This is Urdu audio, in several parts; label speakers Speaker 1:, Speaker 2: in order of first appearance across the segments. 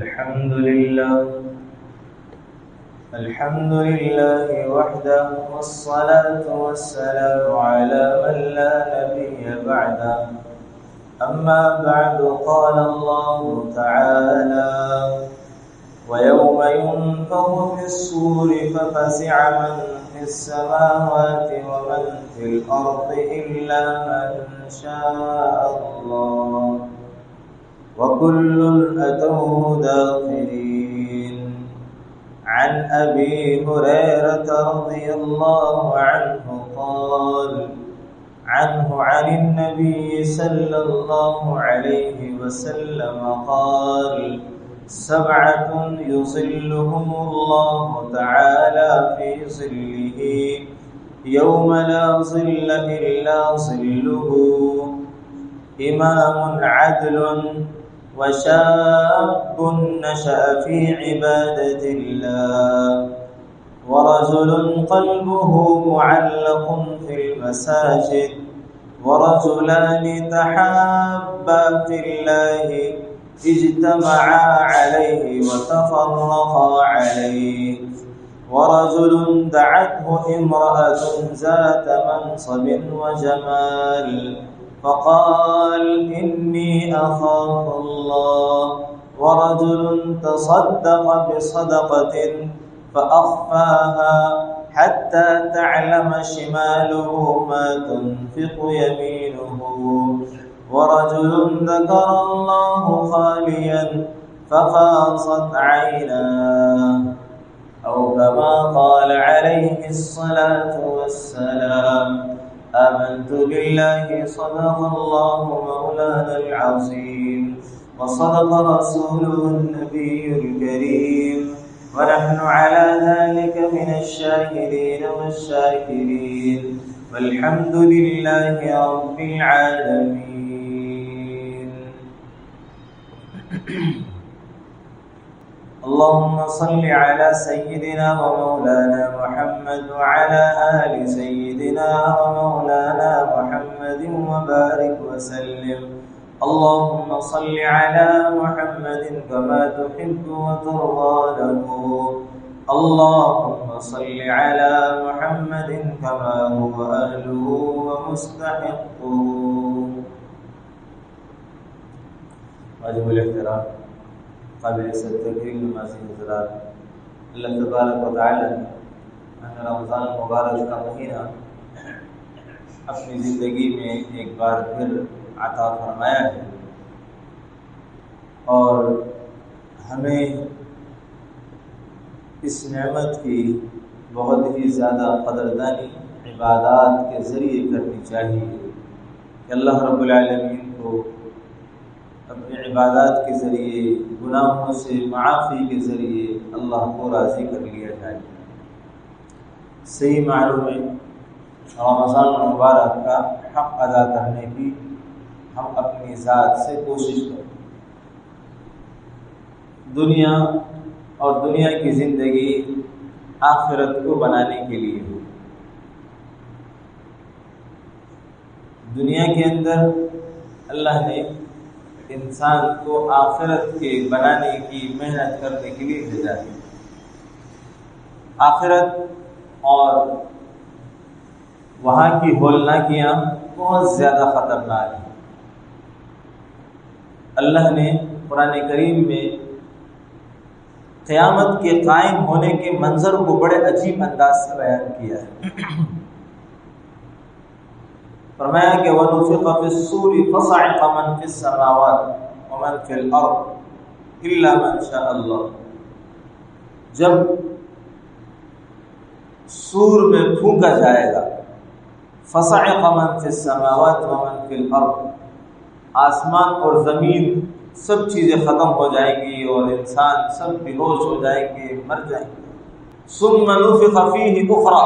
Speaker 1: الحمد لله وحده والصلاة والسلام على من لا نبي بعده أما بعد قال الله تعالى ويوم ينفخ في الصور ففزع من في السماوات ومن في الأرض إلا من شاء الله وكل أتوه داخرين عن أبي هريرة رضي الله عنه قال عنه عن النبي صلى الله عليه وسلم قال سبعة يظلهم الله تعالى في ظله يوم لا ظل إلا ظله إمام عدل وشاب نشأ في عبادة الله ورجل قلبه معلق في المساجد ورجلان تحابا في الله اجتمعا عليه وتفرقا عليه ورجل دعته امرأة ذات منصب وجمال فقال إني أخاف الله ورجل تصدق بصدقة فأخفاها حتى تعلم شماله ما تنفق يمينه ورجل ذكر الله خاليا ففاضت عيناه أو كما قال عليه الصلاة والسلام آمنت بالله صدق الله مولانا العظيم وصدق رسوله النبي الكريم ونحن على ذلك من الشاهدين والشاكرين والحمد لله رب العالمين. اللهم صل على سيدنا ومولانا محمد وعلى آل سيدنا ومولانا محمد وبارك وسلم. اللهم صل على محمد كما تحب وترضى له. اللهم صل على محمد كما هو أهله ومستحقه. واجب الاحترام قابل تقریر نمازی حضرات، اللہ تبارک و تعالی نے رمضان مبارک کا مہینہ اپنی زندگی میں ایک بار پھر عطا فرمایا ہے اور ہمیں اس نعمت کی بہت ہی زیادہ قدردانی عبادات کے ذریعے کرنی چاہیے کہ اللہ رب العالمین کو اپنے عبادات کے ذریعے، گناہوں سے معافی کے ذریعے اللہ کو راضی کر لیا جائے۔ صحیح معلوم ہے رمضان المبارک کا حق ادا کرنے کی ہم اپنی ذات سے کوشش کریں۔ دنیا اور دنیا کی زندگی آخرت کو بنانے کے لیے ہو۔ دنیا کے اندر اللہ نے انسان کو آخرت کے بنانے کی محنت کرنے کے لیے بھیجا ہے۔ آخرت اور وہاں کی ہولناکیاں بہت زیادہ خطرناک ہیں۔ اللہ نے قرآن کریم میں قیامت کے قائم ہونے کے منظر کو بڑے عجیب انداز سے بیان کیا ہے۔ فرمایا کہ وَنُفِخَ فِي الصُّورِ فَصَعِقَ مَن فِي السَّمَاوَاتِ وَمَن فِي الْأَرْضِ إِلَّا مَن شَاءَ اللَّهُ۔ جب سور میں پھونکا جائے گا، فَصَعِقَ مَن فِي السَّمَاوَاتِ وَمَن فِي الْأَرْضِ، آسمان اور زمین سب چیزیں ختم ہو جائیں گی اور انسان سب بے ہوش ہو جائیں گے، مر جائیں گے۔ ثُمَّ نُفِخَ فِيهِ أُخْرَى،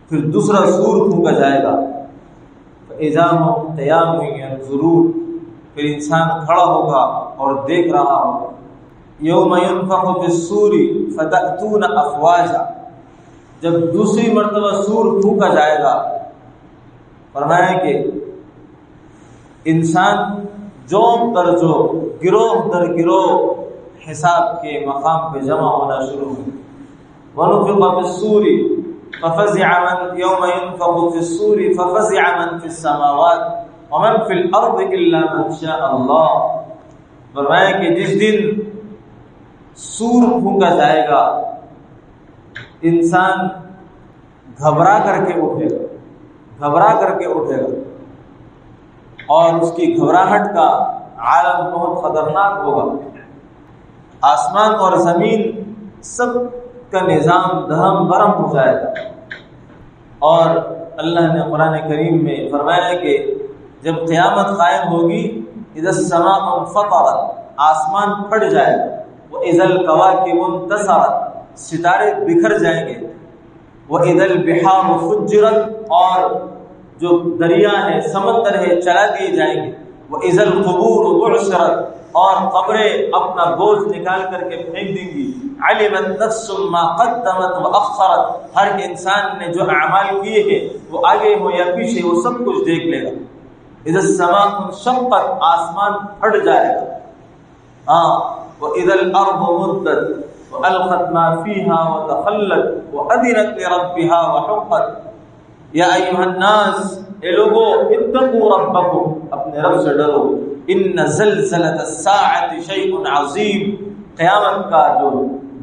Speaker 1: پھر دوسرا سور پھونکا جائے گا، فَإِذَا هُمْ قِيَامٌ يَنظُرُونَ، پھر انسان کھڑا ہوگا اور دیکھ رہا ہوگا۔ يَوْمَ يُنفَخُ فِي الصُّورِ فَتَأْتُونَ أَفْوَاجًا، جب دوسری مرتبہ سور پھونکا جائے گا، فرمایا کہ انسان جوم در جو، گروہ در گروہ حساب کے مقام پہ جمع ہونا شروع ہوئی۔ وَنُفِخَ فِي الصُّورِ فَفَزِعَ مَنْ يَوْمَ يُنفَخُ فِي الصُّورِ فَفَزِعَ مَنْ فِي السَّمَاوَاتِ وَمَنْ فِي الْأَرْضِ إِلَّا مَنْ شَاءَ اللَّهُ۔ فرمایا کہ جس دن سور پھونکا جائے گا انسان گھبرا کر کے اٹھے گا اور اس کی گھبراہٹ کا عالم بہت خطرناک ہوگا۔ آسمان اور زمین سب کا نظام دہم برہم ہو جائے گا۔ اور اللہ نے قرآن کریم میں فرمایا کہ جب قیامت قائم ہوگی، اذا السماء انفطرت، آسمان پھٹ جائے گا، وَإِذَا الْكَوَاكِبُ انتَثَرَتْ، ستارے بکھر جائیں گے، وَإِذَا الْبِحَارُ فُجِّرَتْ، اور جو دریا ہے سمندر ہے چلا دیے جائیں گے، وَإِذَا الْقُبُورُ بُعْثِرَتْ، اور قبریں اپنا بوجھ نکال کر کے پھینک دیں گی، عَلِمَتْ نَفْسٌ مَا قَدَّمَتْ وَأَخَّرَتْ، ہر انسان نے جو اعمال کیے ہیں وہ آگے ہو یا پیچھے وہ سب کچھ دیکھ لے گا۔ اذا السماء انشقت، آسمان پھٹ جائے گا۔ وَإِذَا الْأَرْضُ مُدَّتْ وَأَلْقَتْ مَا فِيهَا وَتَخَلَّتْ وَأَذِنَتْ لِرَبِّهَا وَحُقَّتْ۔ یا ایھا الناس، اے لوگو، اتقوا ربکم، اپنے رب سے ڈرو، ان زلزلۃ الساعۃ شیء عظیم، قیامت کا جو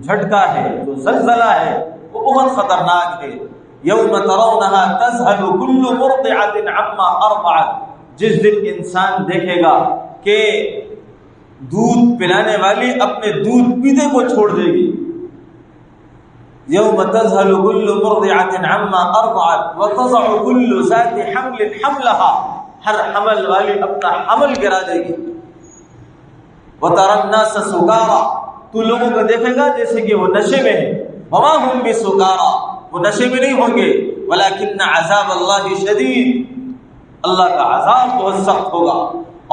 Speaker 1: جھٹکا ہے، جو زلزلہ ہے، وہ بہت خطرناک ہے۔ یوم ترونها تذهل كل مرضعۃ عما ارضعت، جس دن انسان دیکھے گا کہ دودھ پلانے والی اپنے دودھ پیتے کو چھوڑ دے گی۔ یوم تذهل كل مرضعۃ عما ارضعت وتضع كل ذات حمل حملها، ہر حمل والی اپنا حمل گرا دے گی۔ وترى الناس سکارى، تو لوگوں کو دیکھے گا جیسے کہ وہ نشے میں ہیں، وما هم بسکارى، وہ نشے میں نہیں ہوں گے، ولكن عذاب اللہ شدید، اللہ کا عذاب بہت سخت ہوگا،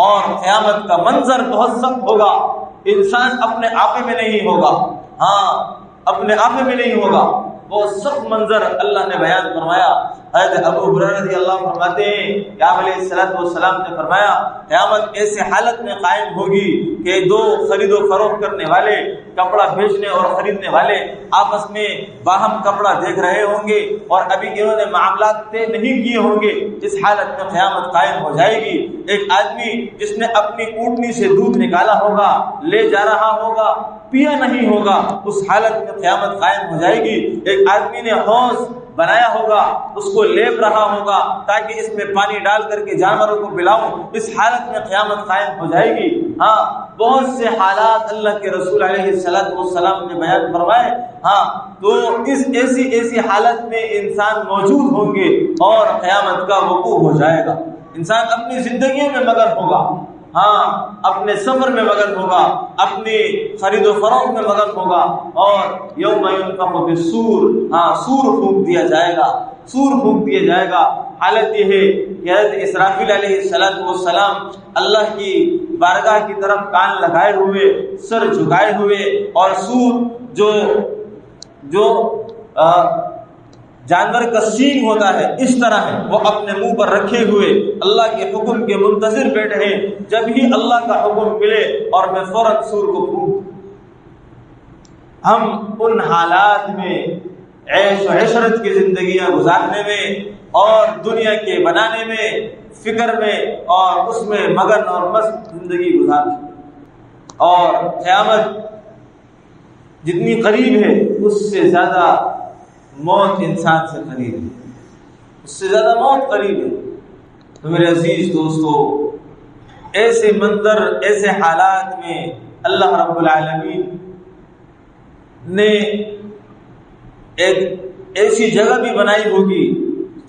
Speaker 1: اور قیامت کا منظر بہت سخت ہوگا۔ انسان اپنے آپے میں نہیں ہوگا، اپنے آپے میں نہیں ہوگا، بہت سخت منظر اللہ نے بیان فرمایا۔ حضرت ابو ہریرہ رضی اللہ عنہ فرماتے ہیں کہ آپ علیہ السلام نے فرمایا قیامت ایسے حالت میں قائم ہوگی کہ دو خرید و فروخت کرنے والے، کپڑا بیچنے اور خریدنے والے آپس میں باہم کپڑا دیکھ رہے ہوں گے اور ابھی انہوں نے معاملات طے نہیں کیے ہوں گے۔ اس حالت میں قیامت قائم ہو جائے گی۔ ایک آدمی جس نے اپنی اونٹنی سے دودھ نکالا ہوگا، لے جا رہا ہوگا، پیا نہیں ہوگا، اس حالت میں قیامت قائم ہو جائے گی۔ ایک آدمی نے حوض بنایا ہوگا، اس کو لیپ رہا ہوگا تاکہ اس میں پانی ڈال کر کے جانوروں کو پلاؤں، اس حالت میں قیامت قائم ہو جائے گی۔ بہت سے حالات اللہ کے رسول علیہ السلام نے بیان فرمائے۔ تو اس ایسی حالت میں انسان موجود ہوں گے اور قیامت کا وقوع ہو جائے گا۔ انسان اپنی زندگیوں میں مگن ہوگا، اپنے سفر میں مگن ہوگا، اپنی خرید و فروخت میں مگن ہوگا، اور یوم ينفخ فی الصور، سور پھونک دیا جائے گا، سور پھونک دیا جائے گا۔ حالت یہ ہے کہ حضرت اسرافیل علیہ السلام اللہ کی بارگاہ کی طرف کان لگائے ہوئے، سر جھکائے ہوئے، اور سور جو جانور کا سینگ ہوتا ہے اس طرح ہے، وہ اپنے منہ پر رکھے ہوئے اللہ کے حکم کے منتظر بیٹھے ہیں، جب ہی اللہ کا حکم ملے اور میں فوراً سور کو پھونک۔ ہم ان حالات میں عیش و عشرت کی زندگیاں گزارنے میں اور دنیا کے بنانے میں، فکر میں اور اس میں مگن اور مست زندگی گزارنے، اور قیامت جتنی قریب ہے اس سے زیادہ موت انسان سے قریب ہے، اس سے زیادہ موت قریب ہے۔ تو میرے عزیز دوستو، ایسے منظر، ایسے حالات میں اللہ رب العالمین نے ایک ایسی جگہ بھی بنائی ہوگی،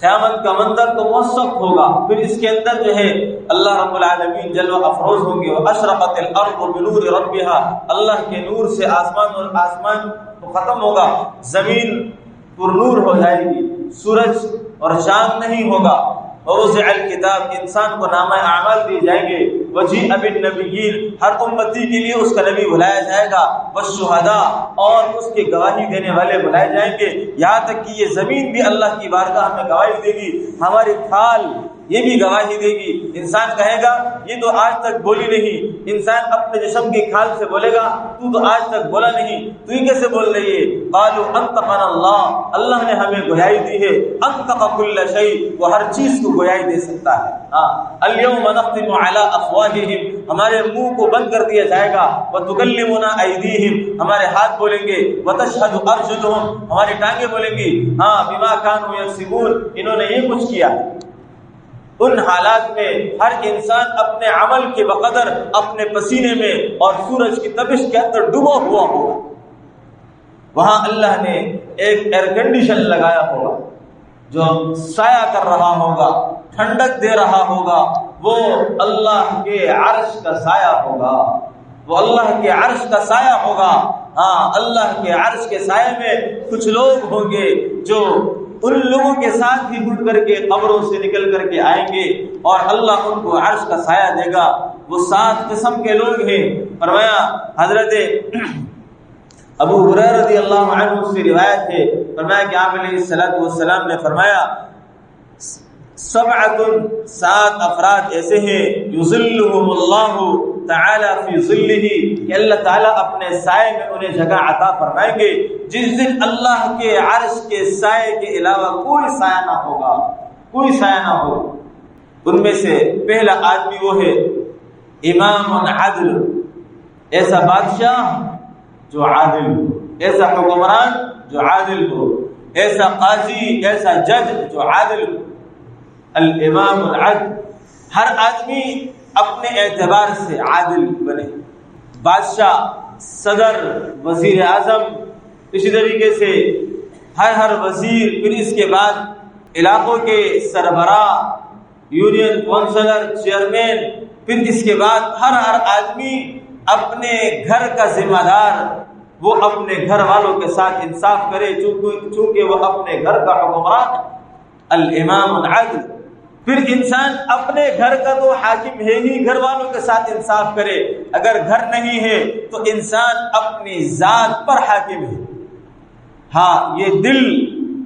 Speaker 1: قیامت کا منظر تو بہت سخت ہوگا، پھر اس کے اندر جو ہے اللہ رب العالمین جلوہ افروز ہوں گے۔ وَأَشْرَقَتِ الْأَرْضُ بِنُورِ رَبِّهَا، اللہ کے نور سے آسمان تو ختم ہوگا، زمین پر نور ہو جائے گی، سورج اور چاند نہیں ہوگا۔ وَوُضِعَ الْكِتَابُ، انسان کو نامہ اعمال دیے جائیں گے۔ وَجِيءَ بِالنَّبِيِّينَ، ہر امتی کے لیے اس کا نبی بلایا جائے گا۔ وَالشُّهَدَاء، اور اس کے گواہی دینے والے بلائے جائیں گے، یہاں تک کہ یہ زمین بھی اللہ کی بارگاہ میں گواہی دے گی۔ ہماری کھال یہ بھی گواہی دے گی۔ انسان کہے گا یہ تو آج تک بولی نہیں، انسان اپنے جسم کی کھال سے بولے گا تو آج تک بولا نہیں، تو یہ کیسے بول رہی ہے؟ قالوا انطقنا اللہ، اللہ نے ہمیں گویائی دی ہے، انطق کل شیء، وہ ہر چیز کو گویائی دے سکتا ہے۔ اليوم نختم علی افواہہم، ہمارے منہ کو بند کر دیا جائے گا، وتکلمنا ایدیہم، ہمارے ہاتھ بولیں گے، وتشہد ارجلہم، ہماری ٹانگیں بولیں گی بما كانوا یکسبون، انہوں نے یہ کچھ کیا۔ ان حالات میں ہر انسان اپنے عمل کے بقدر اپنے پسینے میں اور سورج کی تپش کے اندر ڈوبا ہوا ہوگا۔ وہاں اللہ نے ایک ایئر کنڈیشن لگایا ہوگا جو سایہ کر رہا ہوگا، ٹھنڈک دے رہا ہوگا، وہ اللہ کے عرش کا سایہ ہوگا، وہ اللہ کے عرش کا سایہ ہوگا۔ اللہ کے عرش کے سائے میں کچھ لوگ ہوں گے جو ان لوگوں کے ساتھ ہی اٹھ کر کے قبروں سے نکل کر کے آئیں گے اور اللہ ان کو عرش کا سایہ دے گا۔ وہ 7 قسم کے لوگ ہیں۔ فرمایا حضرت ابو ہریرہ رضی اللہ عنہ سے روایت ہے، فرمایا کہ آپ علیہ الصلوۃ والسلام نے فرمایا 7 افراد ایسے ہیں یظلهم اللہ تعالی فی ظلہ، کہ اللہ تعالیٰ اپنے سائے میں انہیں جگہ عطا فرمائیں گے جس دن اللہ کے عرش کے سائے کے علاوہ کوئی سایہ نہ ہوگا، کوئی سایہ نہ ہوگا۔ ان میں سے پہلا آدمی وہ ہے امام عدل، ایسا بادشاہ جو عادل ہو، ایسا حکمران جو عادل ہو، ایسا قاضی، ایسا جج جو عادل ہو۔ الامام العدل، ہر آدمی اپنے اعتبار سے عادل بنے، بادشاہ، صدر، وزیر اعظم، اسی طریقے سے ہر وزیر، پھر اس کے بعد علاقوں کے سربراہ، یونین کونسلر، چیئرمین، پھر اس کے بعد ہر آدمی اپنے گھر کا ذمہ دار، وہ اپنے گھر والوں کے ساتھ انصاف کرے چونکہ وہ اپنے گھر کا حکمران ہے۔ الامام العدل، پھر انسان اپنے گھر کا تو حاکم ہے ہی، گھر والوں کے ساتھ انصاف کرے، اگر گھر نہیں ہے تو انسان اپنی ذات پر حاکم ہے۔ یہ دل،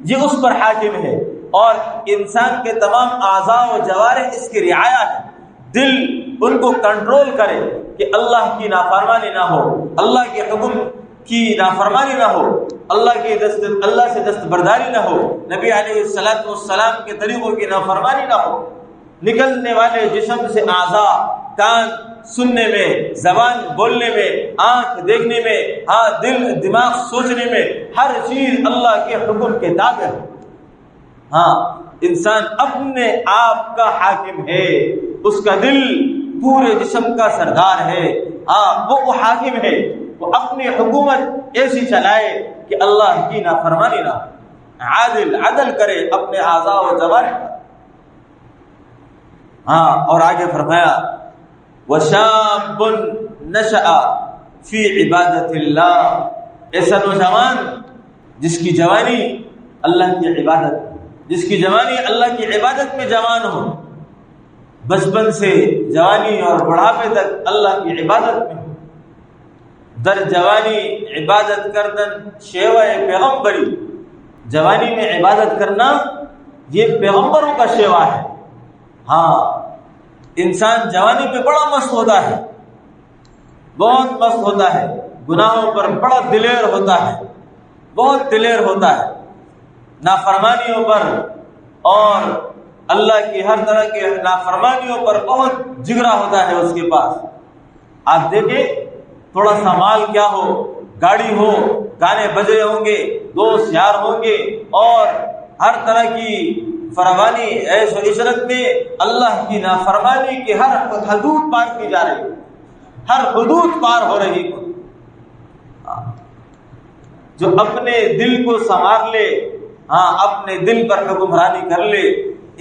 Speaker 1: یہ اس پر حاکم ہے، اور انسان کے تمام اعضاء و جوارح اس کی رعایا ہے۔ دل ان کو کنٹرول کرے کہ اللہ کی نافرمانی نہ ہو، اللہ کے حکم کی نافرمانی نہ ہو، اللہ سے دستبرداری نہ ہو، نبی علیہ السلام کے طریقوں کی نافرمانی نہ ہو۔ نکلنے والے جسم سے اعضاء، کان سننے میں، زبان بولنے میں، آنکھ دیکھنے میں، دل دماغ سوچنے میں، ہر چیز اللہ کے حکم کے تابع ہے۔ انسان اپنے آپ کا حاکم ہے، اس کا دل پورے جسم کا سردار ہے، وہ حاکم ہے، وہ اپنی حکومت ایسی چلائے کہ اللہ کی نافرمانی نہ ہو، عدل کرے اپنے اعضاء و جوارح۔ اور آگے فرمایا وَشَابٌ نَشَأَ فِي عِبَادَةِ اللَّهِ، ایسا نوجوان جس کی جوانی اللہ کی عبادت، جس کی جوانی اللہ کی عبادت میں جوان ہو، بچپن سے جوانی اور بڑھاپے تک اللہ کی عبادت میں ہو۔ در جوانی عبادت کردن شیوہ پیغمبری، جوانی میں عبادت کرنا یہ پیغمبروں کا شیوہ ہے۔ انسان جوانی میں بڑا مست ہوتا ہے، بہت مست ہوتا ہے، گناہوں پر بڑا دلیر ہوتا ہے، بہت دلیر ہوتا ہے، نافرمانیوں پر اور اللہ کی ہر طرح کی نافرمانیوں پر بہت جگرا ہوتا ہے اس کے پاس۔ آپ دیکھیں، تھوڑا سا مال کیا ہو، گاڑی ہو، گانے بجے ہوں گے، دوست یار ہوں گے، اور ہر طرح کی فراوانی عیش و عشرت میں اللہ کی نافرمانی کی ہر حدود پار کی جا رہی ہے، ہر حدود پار ہو رہی ہے۔ جو اپنے دل کو سنوار لے، اپنے دل پر حکمرانی کر لے،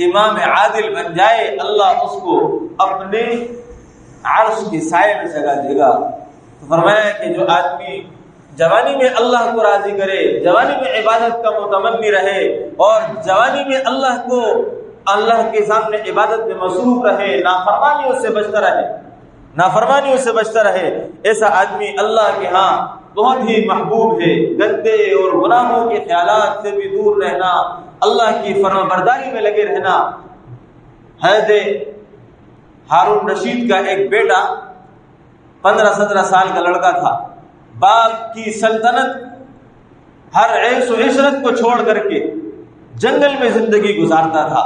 Speaker 1: امام عادل بن جائے، اللہ اس کو اپنے عرش کے سائے میں جگہ دے گا۔ تو فرمایا کہ جو آدمی جوانی میں اللہ کو راضی کرے، جوانی میں عبادت کا متمنی رہے، اور جوانی میں اللہ کے سامنے عبادت میں مصروف رہے، نافرمانیوں سے بچتا رہے، ایسا آدمی اللہ کے ہاں بہت ہی محبوب ہے۔ گندے اور گناہوں کے خیالات سے بھی دور رہنا، اللہ کی فرمانبرداری میں لگے رہنا، حضرت ہارون رشید کا ایک بیٹا 15-17 سال کا لڑکا تھا، باپ کی سلطنت، ہر عیش و عشرت کو چھوڑ کر کے جنگل میں زندگی گزارتا تھا،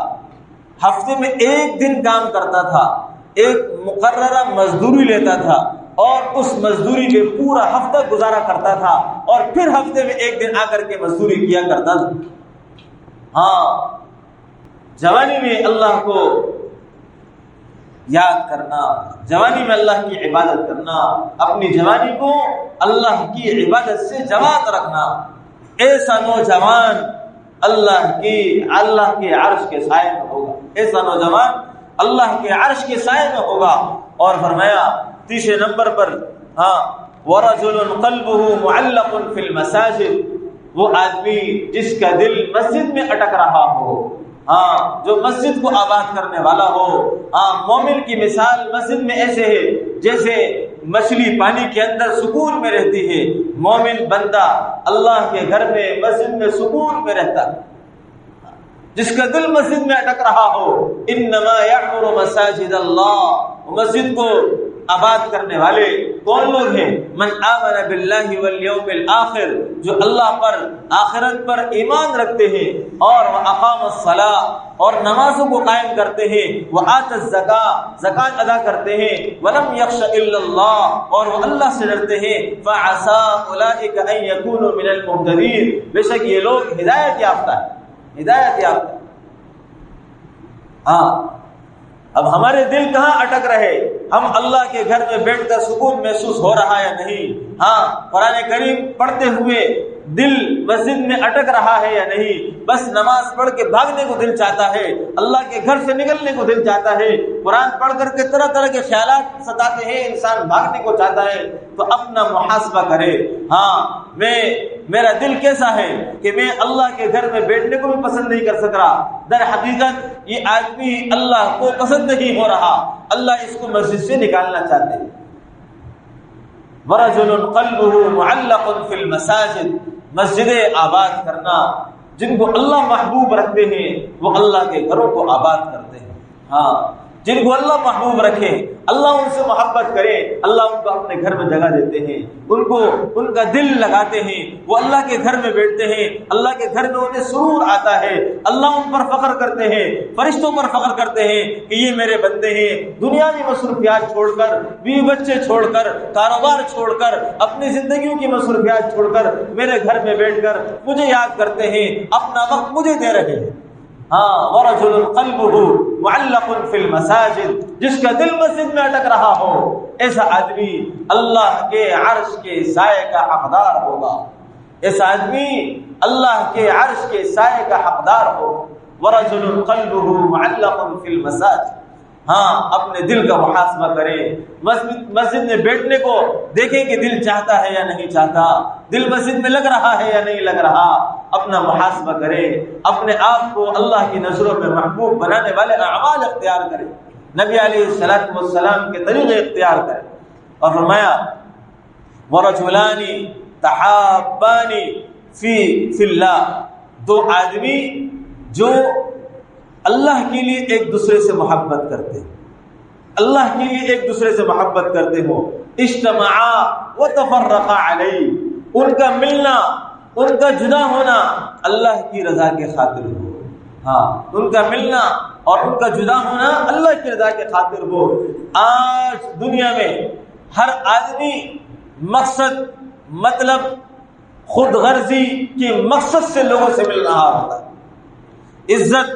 Speaker 1: ہفتے میں 1 دن کام کرتا تھا، ایک مقررہ مزدوری لیتا تھا اور اس مزدوری میں پورا ہفتہ گزارا کرتا تھا اور پھر ہفتے میں 1 دن آ کر کے مزدوری کیا کرتا تھا۔ ہاں، جوانی میں اللہ کو یاد کرنا، جوانی میں اللہ کی عبادت کرنا، اپنی جوانی کو اللہ کی عبادت سے جوات رکھنا، ایسا نوجوان اللہ کے عرش کے سائے میں ہوگا، ایسا نوجوان اللہ کے عرش کے سائے میں ہوگا۔ اور فرمایا 30 نمبر پر، وَرَجُلٌ قَلْبُهُ مُعَلَّقٌ فِي الْمَسَاجِدِ، وہ آدمی جس کا دل مسجد میں اٹک رہا ہو، جو مسجد کو آباد کرنے والا ہو۔ مومن کی مثال مسجد میں ایسے ہے جیسے مچھلی پانی کے اندر سکون میں رہتی ہے، مومن بندہ اللہ کے گھر میں مسجد میں سکون میں رہتا ہے۔ جس کا دل مسجد میں اٹک رہا ہو، انما یعمر مساجد اللہ، مسجد کو آباد کرنے والے کون لوگ ہیں؟ من آمن باللہ والیوم الآخر، جو اللہ پر، آخرت پر ایمان رکھتے ہیں، اور اقام الصلاۃ، اور نمازوں کو قائم کرتے ہیں، وآت الزکاۃ، زکات ادا کرتے ہیں، ولم یخش الا اللہ، اور وہ اللہ سے ڈرتے ہیں، فعسى اولئک ان یکونوا من المہتدین، بے شک یہ لوگ ہدایت یافتہ ہیں، ہدایت یافتہ۔ اب ہمارے دل کہاں اٹک رہے؟ ہم اللہ کے گھر میں بیٹھ کر سکون محسوس ہو رہا ہے یا نہیں؟ قرآن کریم پڑھتے ہوئے دل مسجد میں اٹک رہا ہے یا نہیں؟ بس نماز پڑھ کے بھاگنے کو دل چاہتا ہے، اللہ کے گھر سے نکلنے کو دل چاہتا ہے، قرآن پڑھ کر کے طرح طرح کے خیالات ستاتے ہیں، انسان بھاگنے کو چاہتا ہے، تو اپنا محاسبہ کرے۔ میرا دل کیسا ہے کہ میں اللہ کے گھر میں بیٹھنے کو بھی پسند نہیں کر سک رہا؟ در حقیقت یہ آدمی اللہ کو پسند نہیں ہو رہا، اللہ اس کو مسجد سے نکالنا چاہتے ہیں۔ وَرَجُلٌ قَلْبُهُ مُعَلَّقٌ فِي الْمَسَاجِدِ، مسجدیں آباد کرنا، جن کو اللہ محبوب رکھتے ہیں وہ اللہ کے گھروں کو آباد کرتے ہیں۔ جن کو اللہ محبوب رکھے، اللہ ان سے محبت کرے، اللہ ان کو اپنے گھر میں جگہ دیتے ہیں، ان کا دل لگاتے ہیں، وہ اللہ کے گھر میں بیٹھتے ہیں، اللہ کے گھر میں انہیں سرور آتا ہے، اللہ ان پر فخر کرتے ہیں، فرشتوں پر فخر کرتے ہیں کہ یہ میرے بندے ہیں، دنیاوی مصروفیات چھوڑ کر، بیوی بچے چھوڑ کر، کاروبار چھوڑ کر، اپنی زندگیوں کی مصروفیات چھوڑ کر میرے گھر میں بیٹھ کر مجھے یاد کرتے ہیں، اپنا وقت مجھے دے رہے ہیں۔ وَرَجُلٌ قَلْبُهُ مُعَلَّقٌ فِي الْمَسَاجِدِ، جس کا دل مسجد میں اٹک رہا ہو، ایسا آدمی اللہ کے عرش کے سائے کا حقدار ہوگا، ایسا آدمی اللہ کے عرش کے سائے کا حقدار ہو۔ وَرَجُلٌ قَلْبُهُ مُعَلَّقٌ فِي الْمَسَاجِدِ، اپنے دل کا محاسبہ کریں، مسجد میں بیٹھنے کو دیکھیں کہ دل چاہتا ہے یا نہیں چاہتا، دل مسجد میں لگ رہا ہے یا نہیں لگ رہا، اپنا محاسبہ کریں، اپنے آپ کو اللہ کی نظروں میں محبوب بنانے والے اعمال اختیار کریں، نبی علیہ السلام کے طریقے اختیار کریں۔ اور فرمایا وَرَجُلَانِ تَحَابَّانِ فِي اللَّهِ، 2 آدمی جو اللہ کے لیے ایک دوسرے سے محبت کرتے ہیں، اللہ کے لیے ایک دوسرے سے محبت کرتے ہو، اجتمعا وتفرقا علیہ، ان کا ملنا، ان کا جدا ہونا اللہ کی رضا کے خاطر ہو، ان کا ملنا اور ان کا جدا ہونا اللہ کی رضا کے خاطر ہو۔ آج دنیا میں ہر آدمی مطلب خود غرضی کے مقصد سے لوگوں سے مل رہا ہوتا ہے، عزت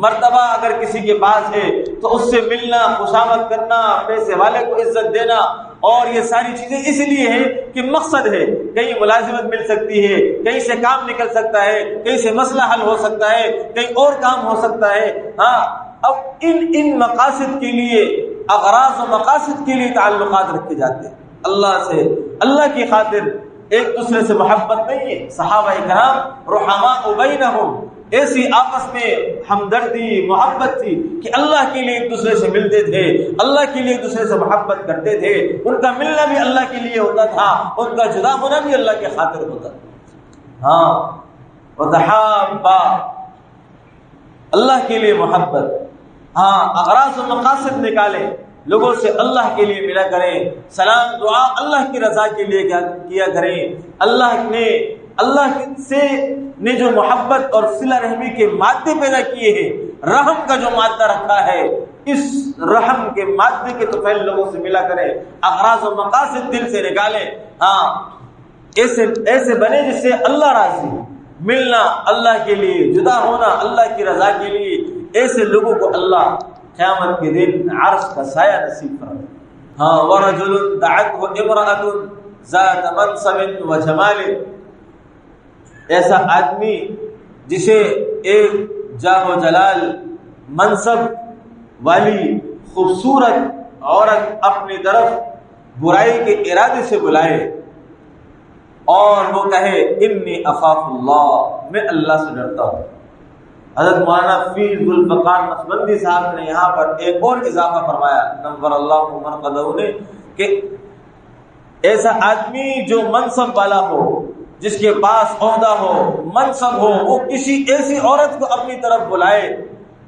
Speaker 1: مرتبہ اگر کسی کے پاس ہے تو اس سے ملنا، خوشامد کرنا، پیسے والے کو عزت دینا، اور یہ ساری چیزیں اس لیے ہیں کہ مقصد ہے، کہیں ملازمت مل سکتی ہے، کہیں سے کام نکل سکتا ہے، کہیں سے مسئلہ حل ہو سکتا ہے، کہیں اور کام ہو سکتا ہے۔ اب ان مقاصد کے لیے، اغراض و مقاصد کے لیے تعلقات رکھے جاتے ہیں، اللہ سے، اللہ کی خاطر ایک دوسرے سے محبت نہیں ہے۔ صحابہ کرام رحماء بینہم، ایسی آپس میں ہمدردی، محبت تھی کہ اللہ کے لیے ایک دوسرے سے ملتے تھے، اللہ کے لیے ایک دوسرے سے محبت کرتے تھے، ان کا ملنا بھی اللہ کے لیے ہوتا تھا، ان کا جدا ہونا بھی اللہ کے خاطر ہوتا تھا۔ وتحابا، اللہ کے لیے محبت، ہاں اغراض و مقاصد نکالیں، لوگوں سے اللہ کے لیے ملا کریں، سلام دعا اللہ کی رضا کے لیے کیا کریں۔ اللہ سے نے جو محبت اور صلہ رحمی کے مادے پیدا کیے ہیں، رحم کا جو مادہ رکھا ہے، اس رحم کے مادے کے طفیل لوگوں سے ملا کریں، اغراض و مقاصد دل سے نکالیں۔ ہاں ایسے بنے جس سے اللہ راضی، ملنا اللہ کے لیے، جدا ہونا اللہ کی رضا کے لیے، ایسے لوگوں کو اللہ قیامت کے دن عرش کا سایہ نصیب فرمائے۔ ہاں ورجل دعته امرأة ذات منصب وجمال، ایسا آدمی جسے ایک جاہ و جلال منصب والی خوبصورت عورت اپنی طرف برائی کے ارادے سے بلائے اور وہ کہے انی اخاف اللہ، میں اللہ سے ڈرتا ہوں۔ حضرت مولانا فیض ذوالفقار نقشبندی صاحب نے یہاں پر ایک اور اضافہ فرمایا نور اللہ مرقدہ نے کہ ایسا آدمی جو منصب والا ہو، جس کے پاس عہدہ ہو، منصب ہو، وہ کسی ایسی عورت کو اپنی طرف بلائے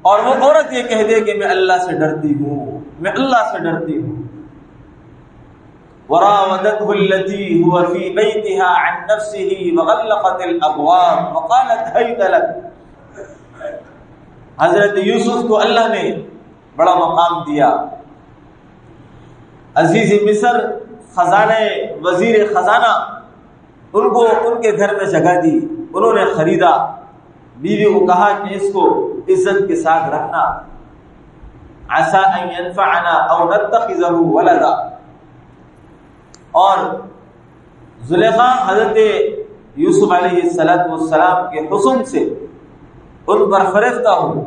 Speaker 1: اور وہ عورت یہ کہہ دے کہ میں اللہ سے ڈرتی ہوں، میں اللہ سے ڈرتی ہوں۔ وراودته التي هو في بيتها عن نفسه وغلقت الابواب وقالت هيت لك، حضرت یوسف کو اللہ نے بڑا مقام دیا، عزیز مصر، خزانہ وزیر خزانہ، ان کو ان کے گھر میں جگہ دی، انہوں نے خریدا، بیوی کو کہا کہ اس کو عزت کے ساتھ رکھنا، عسى ان ينفعنا او نتخذه ولدا۔ اور زلیخا حضرت یوسف علیہ السلام کے حسن سے ان پر فریفتہ ہوئی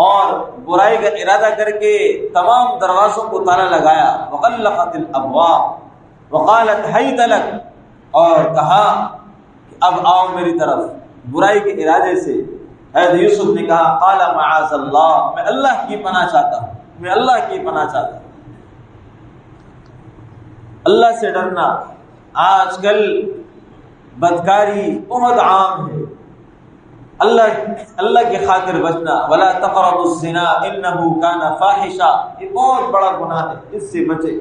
Speaker 1: اور برائی کا ارادہ کر کے تمام دروازوں کو تالا لگایا، وغلقت الابواب وقالت حیت لک، اور کہا کہ اب آؤ میری طرف، برائی کے ارادے سے۔ حضرت یوسف نے کہا قال معاذ اللہ، میں اللہ کی پناہ چاہتا ہوں، میں اللہ کی پناہ چاہتا ہوں۔ اللہ سے ڈرنا آج کل بدکاری بہت عام ہے، اللہ کی خاطر بچنا، ولا تقربوا الزنا انه كان فاحشا، یہ بہت بڑا گناہ ہے، اس سے بچے۔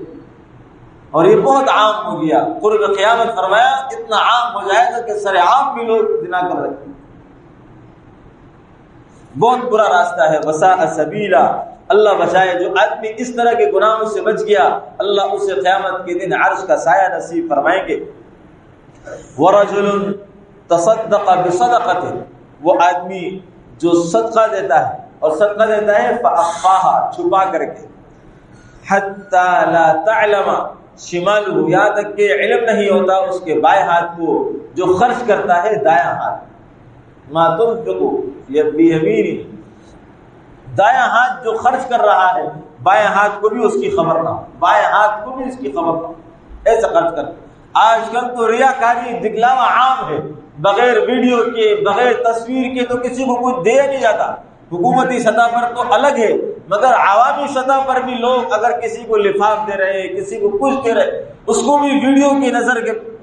Speaker 1: اور یہ بہت عام ہو گیا، قرب قیامت فرمایا اتنا عام ہو جائے گا کہ سر عام بھی لوگ زنا کر رہے ہیں۔ بہت برا راستہ ہے، وساء سبیلا، اللہ بچائے۔ جو آدمی اس طرح کے گناہوں سے بچ گیا، اللہ اسے قیامت کے دن عرش کا سایہ نصیب فرمائیں گے۔ ورجل تصدق بصدقۃ، وہ آدمی جو صدقہ دیتا ہے، اور صدقہ دیتا ہے فاخفاها، چھپا کر کے، حتی لا تعلم شمالہ، یہاں تک کہ علم نہیں ہوتا اس کے بائیں ہاتھ کو جو خرچ کرتا ہے دایاں ہاتھ، ما تنفق بیمینہ، دایاں ہاتھ جو خرچ کر رہا ہے بائیں ہاتھ کو بھی اس کی خبر نہ ہو، بائیں ہاتھ کو بھی اس کی خبر نہ ہو، ایسا خرچ کر۔ آج کل تو ریاکاری دکھلاوا عام ہے، بغیر ویڈیو کے، بغیر تصویر کے تو کسی کو کچھ دیا نہیں جاتا۔ حکومتی سطح پر تو الگ ہے، مگر عوامی سطح پر بھی لوگ اگر کسی کو لفاف دے رہے، کسی کو کچھ دے رہے، اس کو بھی ویڈیو کی نظر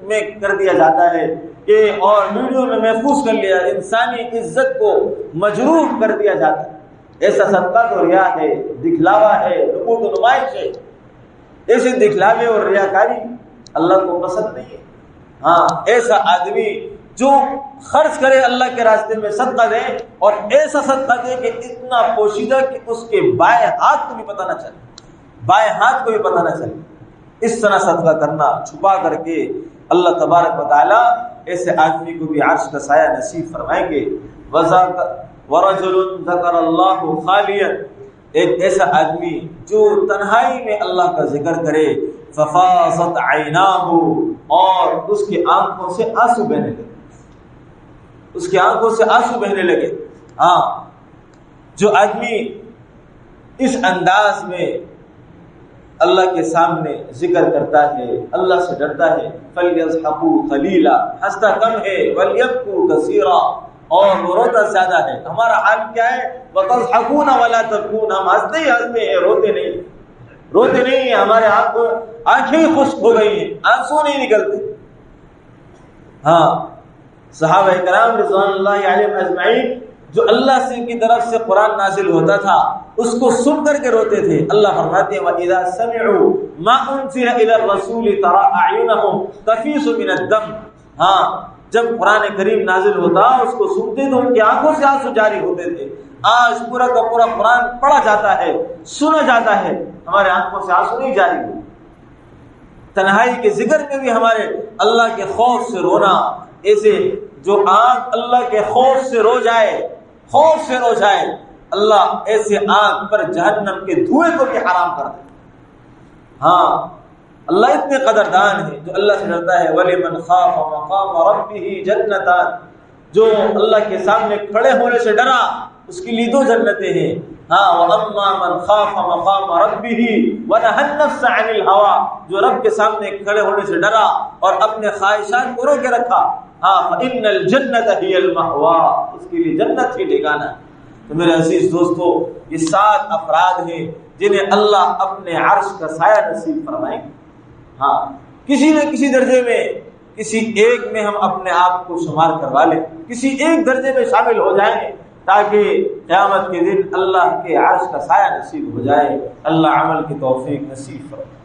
Speaker 1: میں کر دیا جاتا ہے کہ اور ویڈیو میں محفوظ کر لیا، انسانی عزت کو مجروح کر دیا جاتا ہے۔ ایسا صدقہ تو ریا ہے، دکھلاوا ہے، نمود و نمائش ہے۔ ایسے دکھلاوے اور ریاکاری اللہ کو پسند نہیں ہے۔ ہاں ایسا آدمی جو خرچ کرے اللہ کے راستے میں، صدقہ دے، اور ایسا صدقہ دے کہ اتنا پوشیدہ کہ اس کے بائیں ہاتھ کو بھی پتہ نہ چلے، بائیں ہاتھ کو بھی پتہ نہ چلے، اس طرح صدقہ کرنا چھپا کر کے، اللہ تبارک و تعالیٰ ایسے آدمی کو بھی عرش کا سایہ نصیب فرمائیں گے۔ ورجل ذکر اللہ خالیا، ایک ایسا آدمی جو تنہائی میں اللہ کا ذکر کرے، ففاضت عیناہ، اور اس کی آنکھوں سے آنسو بہنے لگے، اس کی آنکھوں سے آنسو بہنے لگے۔ ہاں جو آدمی اس انداز میں اللہ کے سامنے ذکر کرتا ہے، اللہ سے ڈرتا ہے، فَلْيَضْحَكُوا قَلِيلًا، ہنستا کم ہے، وَلْيَبْكُوا كَثِيرًا، اور وہ روتا زیادہ ہے۔ ہمارا حال کیا ہے؟ وَتَضْحَكُونَ وَلَا تَبْكُونَ، ہم ہنستے ہی ہنستے ہیں، روتے نہیں ہیں، ہمارے آنکھیں خشک ہو گئی ہیں، آنسو نہیں نکلتے۔ ہاں صحابہ کرام رضوان اللہ علیہم اجمعین جو اللہ سے کی طرف سے قرآن نازل ہوتا تھا اس کو سن کر کے روتے تھے. اللہ فرماتے ہیں وَإِذَا سَمِعُوا مَا أُنزِلَ إِلَى الرَّسُولِ تَرَىٰ أَعْيُنَهُمْ تَفِيضُ مِنَ الدَّمْعِ. ہاں جب قرآن کریم نازل ہوتا اس کو سنتے تو ان کی آنکھوں سے آنسو جاری ہوتے تھے. آج پورا کا پورا قرآن پڑھا جاتا ہے، سنا جاتا ہے، ہمارے آنکھوں سے آنسو نہیں جاری ہوتے. تنہائی کے ذکر میں بھی ہمارے اللہ کے خوف سے رونا، ایسے جو آنکھ اللہ کے خوف سے رو جائے، خوف سے رو جائے، اللہ ایسے آنکھ پر جہنم کے دھوئیں کو بھی حرام کر دے. ہاں اللہ اتنے قدردان ہے جو اللہ سے ڈرتا ہے. وَلِمَنْ خَافَ مَقَامَ رَبِّهِ جَنَّتَانِ. جو اللہ کے سامنے کھڑے ہونے سے ڈرا اس کے لیے 2 جنتیں ہیں. ہاں وَأَمَّا مَنْ خَافَ مَقَامَ رَبِّهِ وَنَهَى النَّفْسَ عَنِ الْهَوَىٰ. جو رب کے سامنے کھڑے ہونے سے ڈرا اور اپنے خواہشات کو روکے رکھا، ہاں فَإِنَّ الْجَنَّةَ هِيَ الْمَأْوَىٰ. اس کے لیے جنت ہی ٹھکانہ ہے. تو میرے عزیز دوستو، یہ 7 افراد ہیں جنہیں اللہ اپنے عرش کا سایہ نصیب فرمائیں گے. ہاں کسی نہ کسی درجے میں، کسی ایک میں ہم اپنے آپ کو شمار کروا لیں، کسی ایک درجے میں شامل ہو جائیں تاکہ قیامت کے دن اللہ کے عرش کا سایہ نصیب ہو جائے. اللہ عمل کی توفیق نصیب فرمائے.